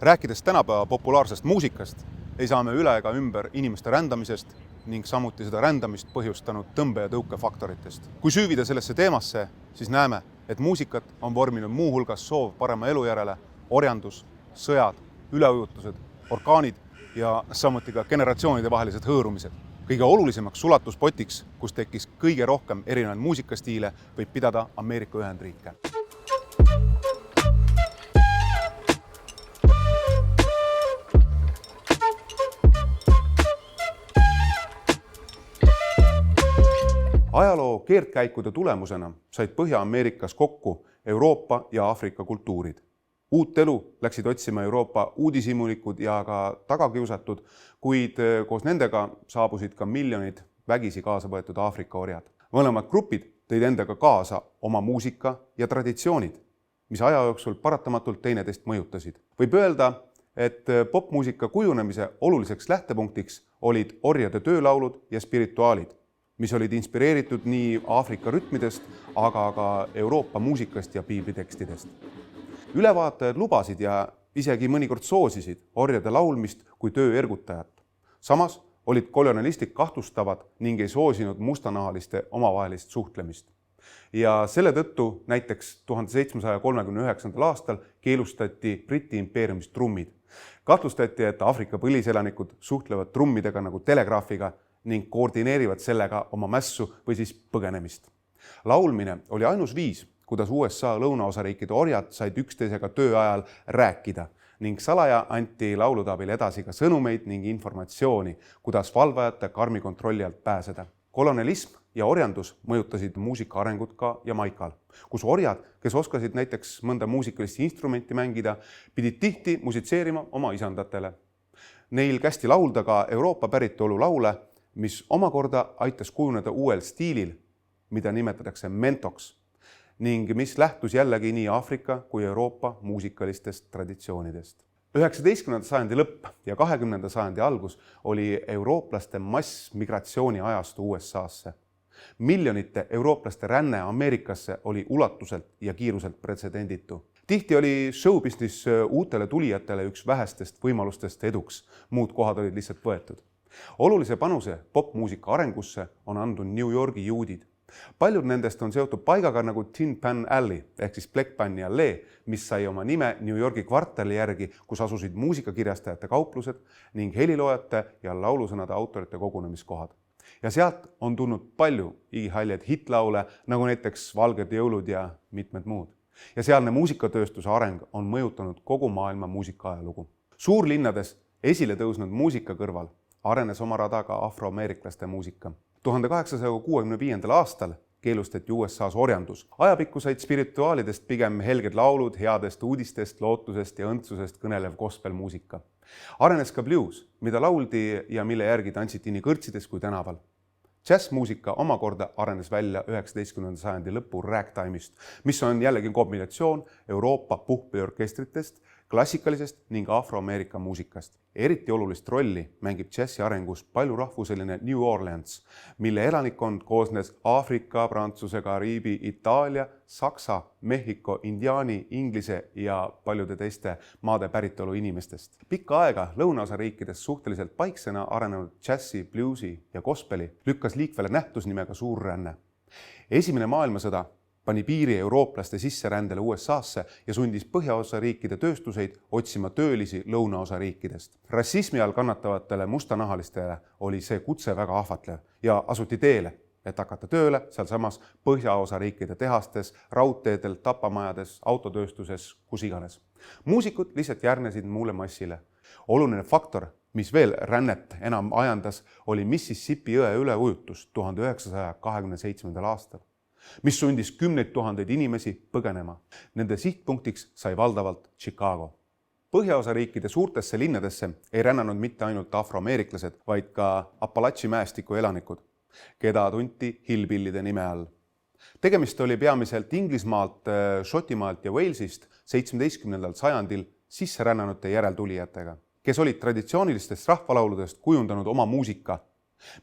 Rääkides tänapäeva populaarsest muusikast, ei saa me üle ega ümber inimeste rändamisest ning samuti seda rändamist põhjustanud tõmbe- ja tõukefaktoritest. Kui süüvida sellesse teemasse, siis näeme, et muusikat on vorminud muu hulgas soov parema elu järele, orjandus, sõjad, üleujutused, orkaanid ja samuti ka generatsioonide vahelised hõõrumised. Kõige olulisemaks sulatuspotiks, kus tekkis kõige rohkem erinevaid muusikastiile, võib pidada Ameerika Ühendriike. Ajaloo keerdkäikude tulemusena said Põhja-Ameerikas kokku Euroopa ja Aafrika kultuurid. Uut elu läksid otsima Euroopa uudishimulikud ja ka tagakiusatud, kuid koos nendega saabusid ka miljonid vägisi kaasa võetud Aafrika orjad. Mõlemad grupid tõid endaga kaasa oma muusika ja traditsioonid, mis aja jooksul paratamatult teineteist mõjutasid. Võib öelda, et popmuusika kujunemise oluliseks lähtepunktiks olid orjade töölaulud ja spirituaalid, mis olid inspireeritud nii Aafrika rütmidest, aga ka Euroopa muusikast ja piiblitekstidest. Ülevaatajad lubasid ja isegi mõnikord soosisid orjade laulmist kui töö ergutajat. Samas olid kolonialistid kahtlustavad ning ei soosinud mustanahaliste omavahelist suhtlemist. Ja selle tõttu näiteks 1739. aastal keelustati Briti impeeriumis trummid. Kahtlustati, et Aafrika põliselanikud suhtlevad trummidega nagu telegraafiga ning koordineerivad sellega oma mässu või siis põgenemist. Laulmine oli ainus viis, kuidas USA lõunaosariikide orjad said üksteisega töö ajal rääkida ning salaja anti laulude abil edasi ka sõnumeid ning informatsiooni, kuidas valvajate karmi kontrolli alt pääseda. Kolonialism ja orjandus mõjutasid muusika arengut ka Jamaikal, kus orjad, kes oskasid näiteks mõnda muusikalist instrumenti mängida, pidid tihti musitseerima oma isandatele. Neil kästi laulda ka Euroopa päritolu laule, mis omakorda aitas kujuneda uuel stiilil, mida nimetatakse mentoks, ning mis lähtus jällegi nii Aafrika kui Euroopa muusikalistest traditsioonidest. 19. sajandi lõpp ja 20. sajandi algus oli eurooplaste massmigratsiooni ajastu USA-sse. Miljonite eurooplaste ränne Ameerikasse oli ulatuselt ja kiiruselt pretsedenditu. Tihti oli showbusiness uutele tulijatele üks vähestest võimalustest eduks, muud kohad olid lihtsalt võetud. Olulise panuse popmuusika arengusse on andnud New Yorgi juudid. Paljud nendest on seotud paigaga nagu Tin Pan Alley ehk siis Black Panni allee, mis sai oma nime New Yorgi kvartali järgi, kus asusid muusikakirjastajate kauplused ning heliloojate ja laulusõnade autorite kogunemiskohad. Ja sealt on tulnud palju igihäljed hitlaule, nagu näiteks Valged jõulud ja mitmed muud. Ja sealne muusikatööstuse areng on mõjutanud kogu maailma muusikaajalugu. Suurlinnades esile tõusnud muusika kõrval arenes oma rada ka afroameeriklaste muusika. 1865. aastal keelustati USA-s orjandus. Ajapikku said spirituaalidest pigem helged laulud, headest uudistest, lootusest ja õndsusest kõnelev gospelmuusika. Arenes ka blues, mida lauldi ja mille järgi tantsiti nii kõrtsides kui tänaval. Jazzmuusika omakorda arenes välja 19. sajandi lõpu ragtime'ist, mis on jällegi kombinatsioon Euroopa puhkpilliorkestritest, klassikalisest ning afroameerika muusikast. Eriti olulist rolli mängib džässi arengus paljurahvuseline New Orleans, mille elanikkond koosnes Aafrika, Prantsuse, Kariibi, Itaalia, Saksa, Mehhiko, indiaani, inglise ja paljude teiste maade päritolu inimestest. Pikka aega lõunaosa riikides suhteliselt paiksena arenenud džässi, bluesi ja gospeli lükkas liikvele nähtus nimega suurränne. Esimene maailmasõda pani piiri eurooplaste sisserändele USA-sse ja sundis põhjaosa riikide tööstuseid otsima töölisi lõunaosa riikidest. Rassismi all kannatavatele mustanahalistele oli see kutse väga ahvatlev ja asuti teele, et hakata tööle sealsamas põhjaosa riikide tehastes, raudteedel, tapamajades, autotööstuses, kus iganes. Muusikud lihtsalt järgnesid muule massile. Oluline faktor, mis veel rännet enam ajandas, oli Mississippi jõe üleujutus 1927. aastal, mis sundis kümneid tuhandeid inimesi põgenema. Nende sihtpunktiks sai valdavalt Chicago. Põhjaosa riikide suurtesse linnadesse ei rännanud mitte ainult afroameeriklased, vaid ka Apalachi mäestiku elanikud, keda tunti hillbillide nime all. Tegemist oli peamiselt Inglismaalt, Šotimaalt ja Walesist 17. sajandil sisserännanute järeltulijatega, kes olid traditsioonilistest rahvalauludest kujundanud oma muusika,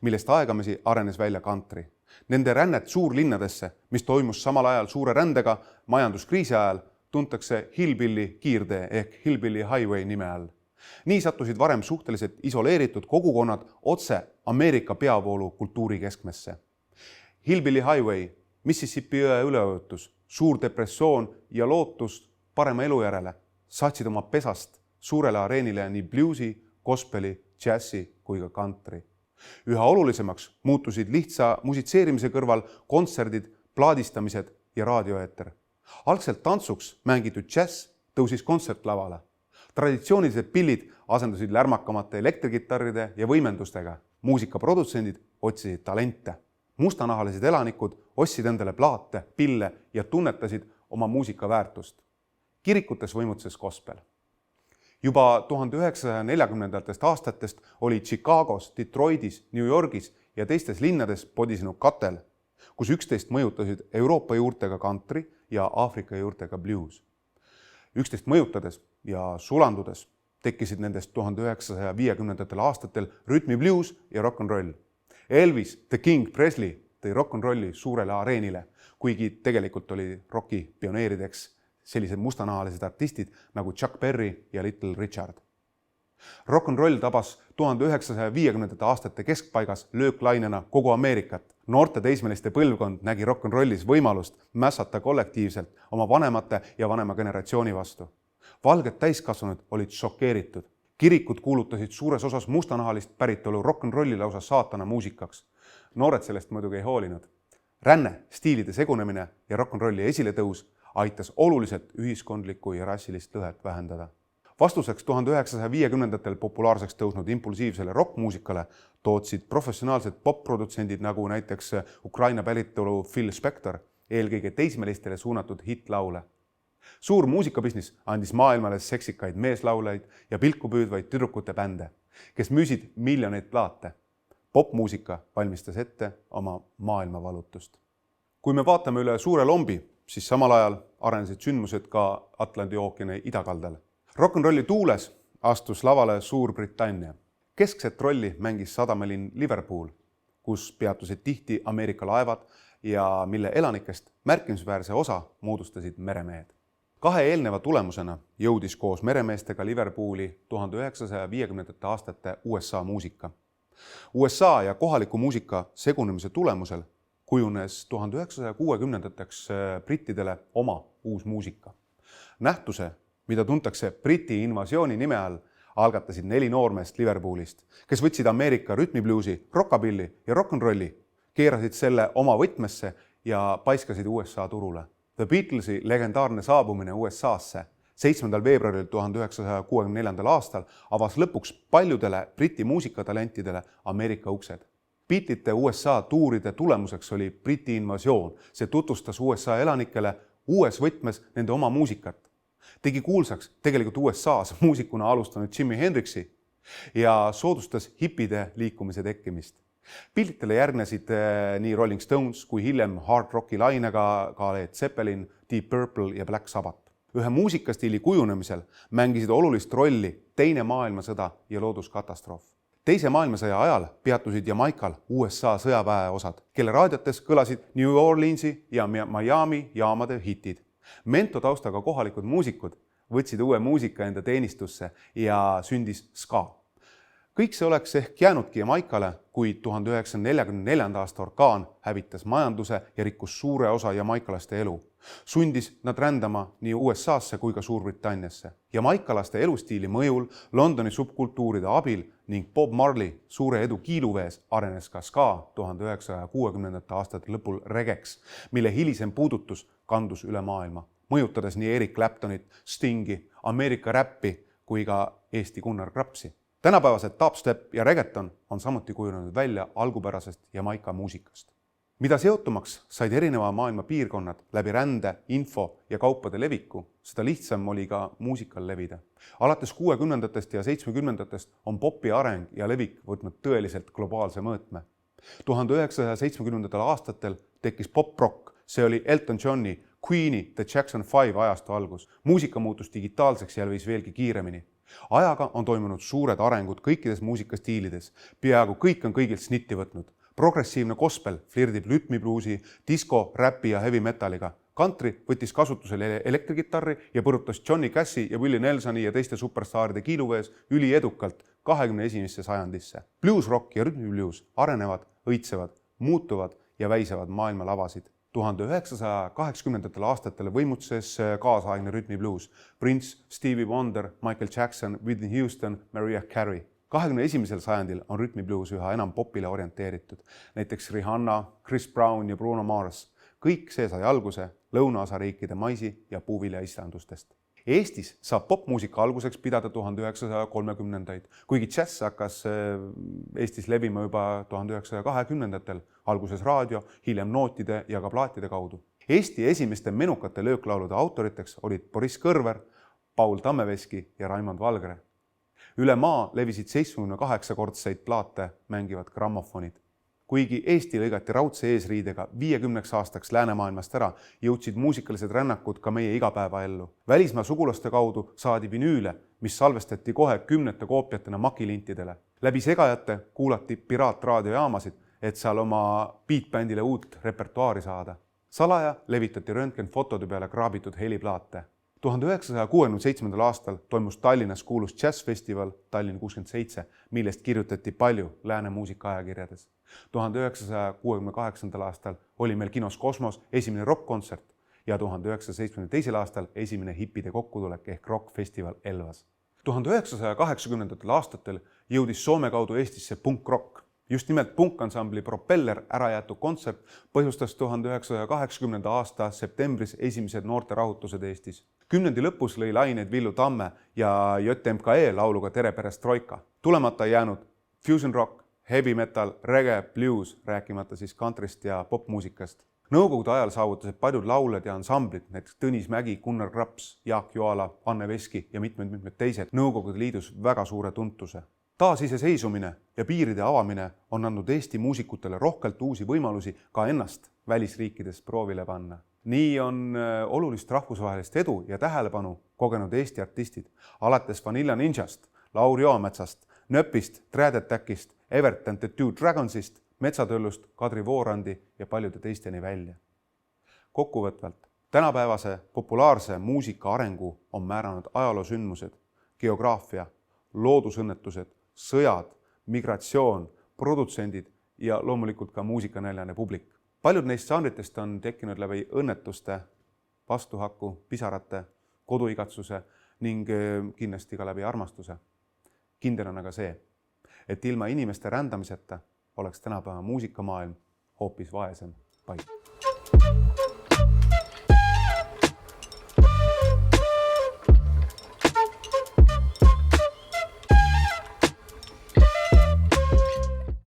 millest aegamisi arenes välja country. Nende rännet suurlinnadesse, mis toimus samal ajal suure rändega majanduskriisi ajal, tuntakse Hillbilly kiirtee ehk Hillbilly Highway nime all. Nii sattusid varem suhteliselt isoleeritud kogukonnad otse Ameerika peavoolu kultuuri keskmesse. Hillbilly Highway, Mississippi jõe üleujutus, suur depressioon ja lootus parema elu järele saatsid oma pesast suurele areenile nii bluesi, gospeli, džässi kui ka country. Üha olulisemaks muutusid lihtsa musitseerimise kõrval kontserdid, plaadistamised ja raadioeeter. Algselt tantsuks mängitud džäss tõusis kontsertlavale. Traditsioonilised pillid asendusid lärmakamate elektrikitarride ja võimendustega. Muusikaprodutsendid otsisid talente. Mustanahalised elanikud ostsid endale plaate, pille ja tunnetasid oma muusika väärtust. Kirikutes võimutses gospel. Juba 1940. aastatest oli Chicagos, Detroitis, New Yorgis ja teistes linnades podisenud katel, kus üksteist mõjutasid Euroopa juurtega country ja Aafrika juurtega blues. Üksteist mõjutades ja sulandudes tekkisid nendest 1950. aastatel rütmi blues ja rock'n'roll. Elvis, The King Presley tõi rock'n'rolli suurele areenile, kuigi tegelikult oli rocki pioneerideks sellised mustanahalised artistid nagu Chuck Berry ja Little Richard. Rock'n'roll tabas 1950. aastate keskpaigas lööklainena kogu Ameerikat. Noorte teismeliste põlvkond nägi rock'n'rollis võimalust mässata kollektiivselt oma vanemate ja vanema generatsiooni vastu. Valged täiskasvanud olid šokeeritud. Kirikud kuulutasid suures osas mustanahalist päritolu rock'n'rolli lausa saatana muusikaks. Noored sellest muidugi ei hoolinud. Ränne, stiilide segunemine ja rock'n'rolli esiletõus aitas oluliselt ühiskondlikku ja rassilist lõhet vähendada. Vastuseks 1950. populaarseks tõusnud impulsiivsele rockmuusikale tootsid professionaalsed popprodutsendid nagu näiteks Ukraina päritolu Phil Spector eelkõige teismelistele suunatud hitlaule. Suur muusikabisnis andis maailmale seksikaid meeslaulajaid ja pilku püüdvaid tüdrukute bände, kes müüsid miljoneid plaate. Popmuusika valmistas ette oma maailmavalutust. Kui me vaatame üle suure lombi, siis samal ajal arenesid sündmused ka Atlandi ookeani idakaldal. Rock'n'rolli tuules astus lavale Suurbritannia. Keskset rolli mängis sadamalinn Liverpool, kus peatusid tihti Ameerika laevad ja mille elanikest märkimisväärse osa moodustasid meremehed. 2 eelneva tulemusena jõudis koos meremeestega Liverpooli 1950. aastate USA muusika. USA ja kohaliku muusika segunemise tulemusel kujunes 1960-ndateks brittidele oma uus muusika. Nähtuse, mida tuntakse Briti invasiooni nime all, algatasid 4 noormeest Liverpoolist, kes võtsid Ameerika rütmibluusi, rockabilly ja rock'n'rolli, keerasid selle oma võtmesse ja paiskasid USA turule. The Beatlesi legendaarne saabumine USA-sse 7. veebruaril 1964. aastal avas lõpuks paljudele Briti muusikatalentidele Ameerika uksed. Beatlite USA tuuride tulemuseks oli Briti invasioon. See tutvustas USA elanikele uues võtmes nende oma muusikat. Tegi kuulsaks tegelikult USA-s muusikuna alustanud Jimi Hendrixi ja soodustas hipide liikumise tekkimist. Beatlitele järgnesid nii Rolling Stones kui hiljem hard rocki lainega ka Led Zeppelin, Deep Purple ja Black Sabbath. Ühe muusikastiili kujunemisel mängisid olulist rolli Teine maailmasõda ja looduskatastroof. Teise maailmasõja ajal peatusid Jamaikal USA sõjaväeosad, kelle raadiotes kõlasid New Orleansi ja Miami jaamade hitid. Mento taustaga kohalikud muusikud võtsid uue muusika enda teenistusse ja sündis ska. Kõik see oleks ehk jäänudki Jamaikale, kuid 1944. aasta orkaan hävitas majanduse ja rikkus suure osa jamaikalaste elu. Sundis nad rändama nii USA-sse kui ka Suurbritanniasse. Jamaikalaste elustiili mõjul, Londoni subkultuuride abil ning Bob Marley suure edu kiiluvees arenes ka ska 1960. aastate lõpul regeks, mille hilisem puudutus kandus üle maailma, mõjutades nii Eric Claptonit, Stingi, Ameerika räppi kui ka Eesti Gunnar Krapsi. Tänapäevased dubstep ja reggaeton on samuti kujunenud välja algupärasest Jamaika muusikast. Mida seotumaks said erineva maailma piirkonnad läbi rände, info ja kaupade leviku, seda lihtsam oli ka muusikal levida. Alates 60-ndatest ja 70-ndatest on popi areng ja levik võtnud tõeliselt globaalse mõõtme. 1970. aastatel tekkis pop-rock, see oli Elton Johni, Queeni, The Jackson 5 ajastu algus. Muusika muutus digitaalseks ja levis veelgi kiiremini. Ajaga on toimunud suured arengud kõikides muusikastiilides. Peaaegu kõik on kõigilt snitti võtnud. Progressiivne gospel flirdib rütmibluusi, disko, räpi ja heavy metaliga. Country võttis kasutusele elektrikitarri ja põrutas Johnny Cashi ja Willie Nelsoni ja teiste superstaaride kiiluvees üliedukalt 21. sajandisse. Blues-rock ja rütmiblues arenevad, õitsevad, muutuvad ja väisevad maailma lavasid. 1980. aastatel võimutses kaasaegne rütmiblues. Prince, Stevie Wonder, Michael Jackson, Whitney Houston, Mariah Carey. 21. sajandil on rütmibluus üha enam popile orienteeritud. Näiteks Rihanna, Chris Brown ja Bruno Mars. Kõik see sai alguse lõunaosa riikide maisi ja puuvilja istandustest. Eestis saab popmuusika alguseks pidada 1930-ndaid, kuigi džäss hakkas Eestis levima juba 1920-ndatel, alguses raadio, hiljem nootide ja ka plaatide kaudu. Eesti esimeste menukate lööklaulude autoriteks olid Boris Kõrver, Paul Tammeveski ja Raimond Valgre. Üle maa levisid 78-kordseid plaate mängivad grammofonid. Kuigi Eesti lõigati raudse eesriidega 50 aastaks läänemaailmast ära, jõudsid muusikalised rännakud ka meie igapäevaellu. Välismaa sugulaste kaudu saadi vinüüle, mis salvestati kohe 10 koopiatena makilintidele. Läbi segajate kuulati piraatraadiojaamasid, et seal oma beatbändile uut repertuaari saada. Salaja levitati röntgenfotode peale kraabitud heliplaate. 1967. aastal toimus Tallinnas kuulus džässfestival Tallinn 67, millest kirjutati palju lääne muusikaajakirjades. 1968. aastal oli meil kinos Kosmos esimene rock-kontsert ja 1972. aastal esimene hippide kokkutulek ehk rock-festival Elvas. 1980. aastatel jõudis Soome kaudu Eestisse punk-rock. Just nimelt punkansambli Propeller ärajäetud kontsert põhjustas 1980. aasta septembris esimesed noorte rahutused Eestis. Kümnendi lõpus lõi laineid Villu Tamme ja JMKE lauluga Tere perestroika. Tulemata jäänud fusion rock, heavy metal, reggae, blues, rääkimata siis countryst ja popmuusikast. Nõukogude ajal saavutasid paljud lauled ja ansamblid, näiteks Tõnis Mägi, Gunnar Kraps, Jaak Joala, Anne Veski ja mitmed teised Nõukogude Liidus väga suure tuntuse. Taasiseseisumine ja piiride avamine on andnud Eesti muusikutele rohkelt uusi võimalusi ka ennast välisriikides proovile panna. Nii on olulist rahvusvahelist edu ja tähelepanu kogenud Eesti artistid, alates Vanilla Ninjast, Lauri Joametsast, Nöpist, Trädetäkist, Evert and the Two Dragonsist, Metsatöllust, Kadri Voorandi ja paljude teisteni välja. Kokkuvõtvalt, tänapäevase populaarse muusika arengu on määranud ajaloosündmused, geograafia, loodusõnnetused, sõjad, migratsioon, produtsendid ja loomulikult ka muusikanäljane publik. Paljud neist žanritest on tekkinud läbi õnnetuste, vastuhaku, pisarate, koduigatsuse ning kindlasti ka läbi armastuse. Kindel on aga see, et ilma inimeste rändamiseta oleks tänapäeva muusikamaailm hoopis vaesem paik.